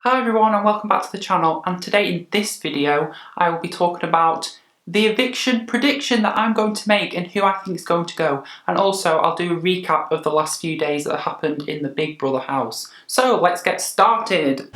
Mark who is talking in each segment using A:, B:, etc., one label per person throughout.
A: Hi everyone and welcome back to the channel, and today in this video I will be talking about the eviction prediction that I'm going to make and who I think is going to go, and also I'll do a recap of the last few days that happened in the Big Brother house. So let's get started!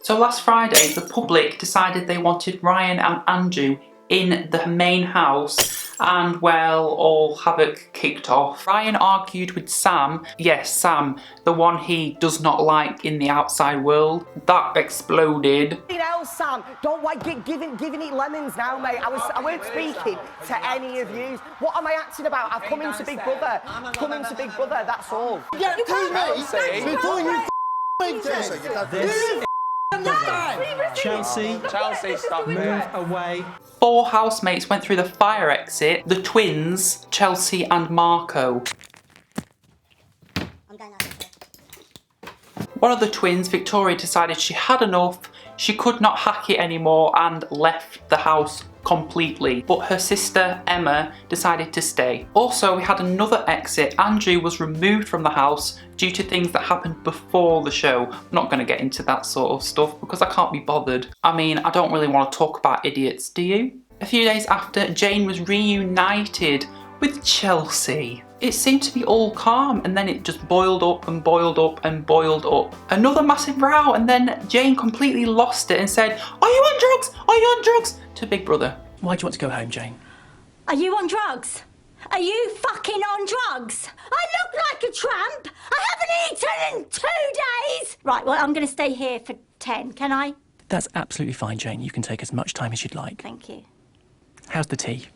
A: So last Friday the public decided they wanted Ryan and Andrew in the main house, and well, all havoc kicked off. Ryan argued with Sam, yes Sam, the one he does not like in the outside world. That exploded.
B: Hell, Sam, don't like giving it lemons now, mate. I weren't speaking to any of you. What am I acting about? I've come into Big Brother. Come into Big Brother, that's all.
C: Yeah, you can't me before you this. Chelsea, stop move away.
A: 4 housemates went through the fire exit, the twins, Chelsea and Marco. One of the twins, Victoria, decided she had enough, she could not hack it anymore and left the house completely, but her sister Emma decided to stay. Also, we had another exit. Andrew was removed from the house due to things that happened before the show. I'm not going to get into that sort of stuff because I can't be bothered. I mean, I don't really want to talk about idiots, do you? A few days after, Jane was reunited with Chelsea. It seemed to be all calm, and then it just boiled up and boiled up and boiled up. Another massive row, and then Jane completely lost it and said, "Are you on drugs? Are you on drugs?" to Big Brother.
C: Why do you want to go home, Jane?
D: Are you on drugs? Are you fucking on drugs? I look like a tramp. I haven't eaten in 2 days. Right, well, I'm going to stay here for 10, can I?
C: That's absolutely fine, Jane. You can take as much time as you'd like.
D: Thank you.
C: How's the tea?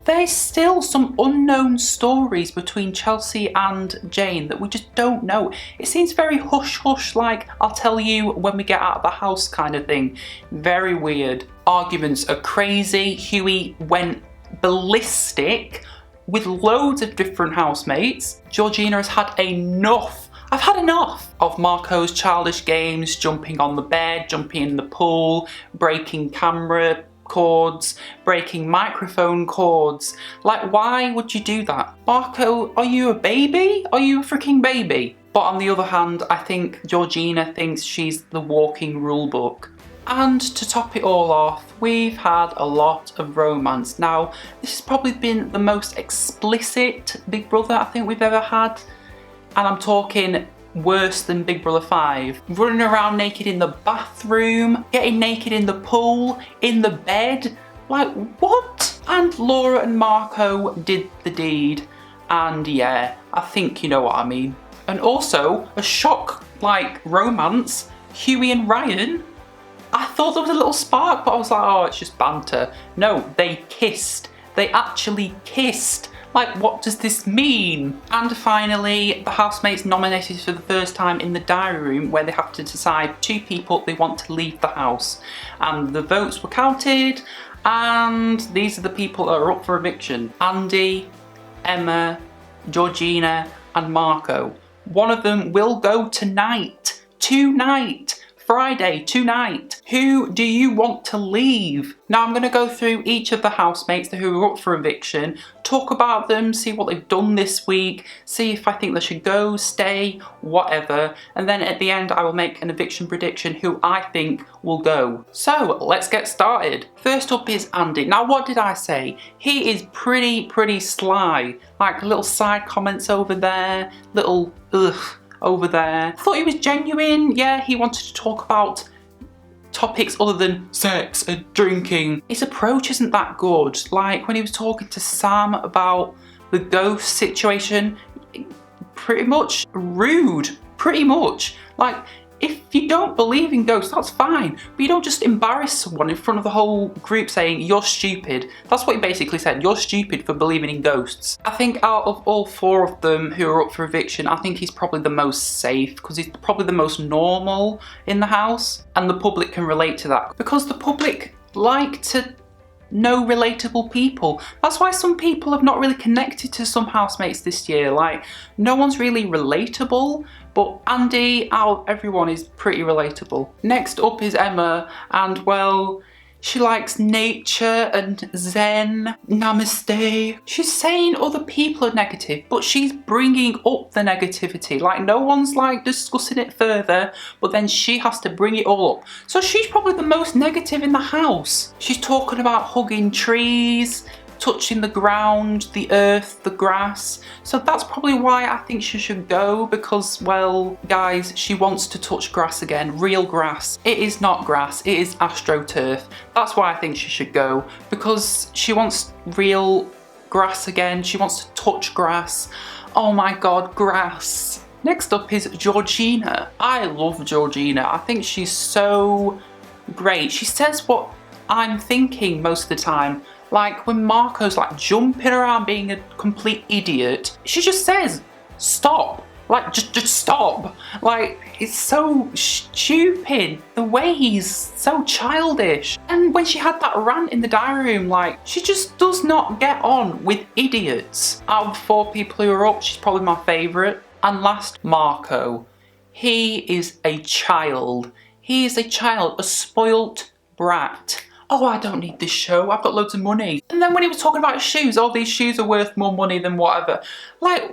A: There's still some unknown stories between Chelsea and Jane that we just don't know. It seems very hush-hush, like I'll tell you when we get out of the house kind of thing. Very weird. Arguments are crazy. Huey went ballistic with loads of different housemates. Georgina has had enough. I've had enough of Marco's childish games, jumping on the bed, jumping in the pool, breaking camera cords, breaking microphone cords. Like, why would you do that? Marco, are you a baby? Are you a freaking baby? But on the other hand, I think Georgina thinks she's the walking rule book. And to top it all off, we've had a lot of romance. Now, this has probably been the most explicit Big Brother I think we've ever had. And I'm talking worse than Big Brother 5. Running around naked in the bathroom, getting naked in the pool, in the bed. Like, what? And Laura and Marco did the deed. And yeah, I think you know what I mean. And also, a shock, like, romance, Huey and Ryan. I thought there was a little spark, but I was like, oh, it's just banter. No, they kissed. They actually kissed. Like, what does this mean? And finally, the housemates nominated for the first time in the diary room, where they have to decide 2 people they want to leave the house. And the votes were counted, and these are the people that are up for eviction. Andy, Emma, Georgina, and Marco. One of them will go tonight. Tonight. Friday, tonight. Who do you want to leave? Now I'm going to go through each of the housemates who are up for eviction, talk about them, see what they've done this week, see if I think they should go, stay, whatever, and then at the end I will make an eviction prediction who I think will go. So let's get started. First up is Andy. Now what did I say? He is pretty sly, like little side comments over there, little ugh over there. I thought he was genuine. Yeah, he wanted to talk about topics other than sex and drinking. His approach isn't that good. Like when he was talking to Sam about the ghost situation, pretty much rude, pretty much. Like, if you don't believe in ghosts, that's fine, but you don't just embarrass someone in front of the whole group saying you're stupid. That's what he basically said, you're stupid for believing in ghosts. I think out of all 4 of them who are up for eviction, I think he's probably the most safe because he's probably the most normal in the house, and the public can relate to that because the public like to know relatable people. That's why some people have not really connected to some housemates this year. Like, no one's really relatable, but Andy, out of everyone, is pretty relatable. Next up is Emma, and well, She likes nature and zen, namaste. She's saying other people are negative, but she's bringing up the negativity. Like, no one's like discussing it further, but then she has to bring it all up. So she's probably the most negative in the house. She's talking about hugging trees, touching the ground, the earth, the grass. So that's probably why I think she should go, because, well, guys, she wants to touch grass again, real grass. It is not grass, it is astroturf. That's why I think she should go, because she wants real grass again. She wants to touch grass. Oh my God, grass. Next up is Georgina. I love Georgina. I think she's so great. She says what I'm thinking most of the time. Like when Marco's like jumping around being a complete idiot, she just says, stop. Like, just stop. Like, it's so stupid. The way he's so childish. And when she had that rant in the diary room, like, she just does not get on with idiots. Out of the 4 people who are up, she's probably my favourite. And last, Marco. He is a child. He is a child, a spoilt brat. Oh, I don't need this show, I've got loads of money. And then when he was talking about shoes, oh, these shoes are worth more money than whatever. Like,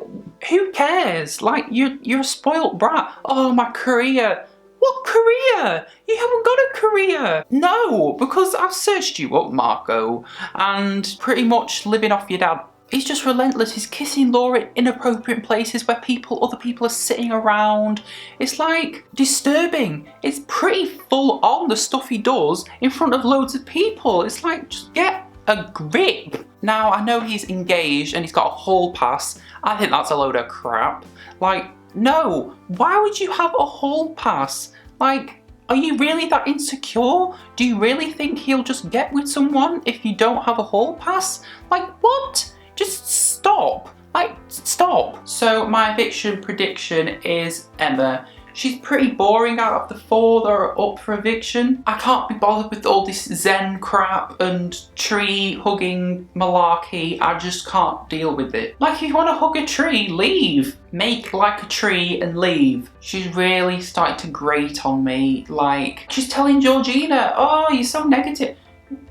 A: who cares? Like, you're a spoilt brat. Oh, my career. What career? You haven't got a career. No, because I've searched you up, Marco, and pretty much living off your dad. He's just relentless. He's kissing Laura in inappropriate places where other people are sitting around. It's like disturbing. It's pretty full on, the stuff he does in front of loads of people. It's like, just get a grip. Now, I know he's engaged and he's got a hall pass. I think that's a load of crap. Like, no, why would you have a hall pass? Like, are you really that insecure? Do you really think he'll just get with someone if you don't have a hall pass? Like, what? Just stop. Like, stop. So my eviction prediction is Emma. She's pretty boring out of the 4 that are up for eviction. I can't be bothered with all this zen crap and tree hugging malarkey. I just can't deal with it. Like, if you want to hug a tree, leave. Make like a tree and leave. She's really starting to grate on me. Like, she's telling Georgina, oh, you're so negative.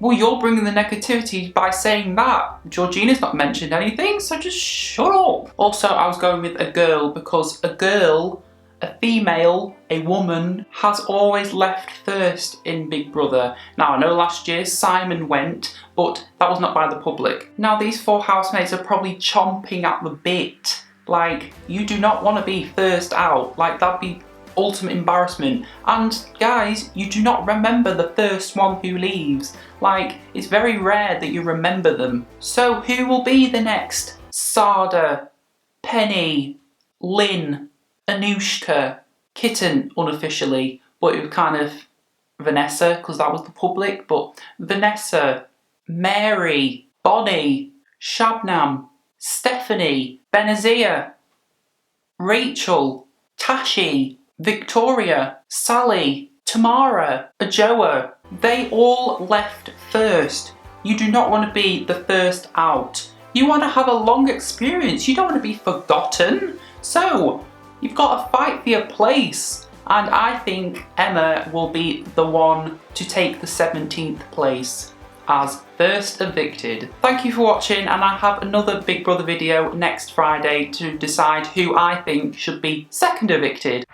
A: Well, you're bringing the negativity by saying that. Georgina's not mentioned anything, so just shut up. Also, I was going with a girl because a girl, a female, a woman, has always left first in Big Brother. Now, I know last year Simon went, but that was not by the public. Now, these 4 housemates are probably chomping at the bit. Like, you do not want to be first out. Like, that'd be ultimate embarrassment. And guys, you do not remember the first one who leaves. Like, it's very rare that you remember them. So who will be the next Sada, Penny, Lynn, Anushka, Kitten unofficially, but it was kind of Vanessa because that was the public, but Vanessa, Mary, Bonnie, Shabnam, Stephanie, Benazir, Rachel, Tashi, Victoria, Sally, Tamara, Ajoa, they all left first. You do not want to be the first out. You want to have a long experience. You don't want to be forgotten. So, you've got to fight for your place. And I think Emma will be the one to take the 17th place as first evicted. Thank you for watching, and I have another Big Brother video next Friday to decide who I think should be second evicted.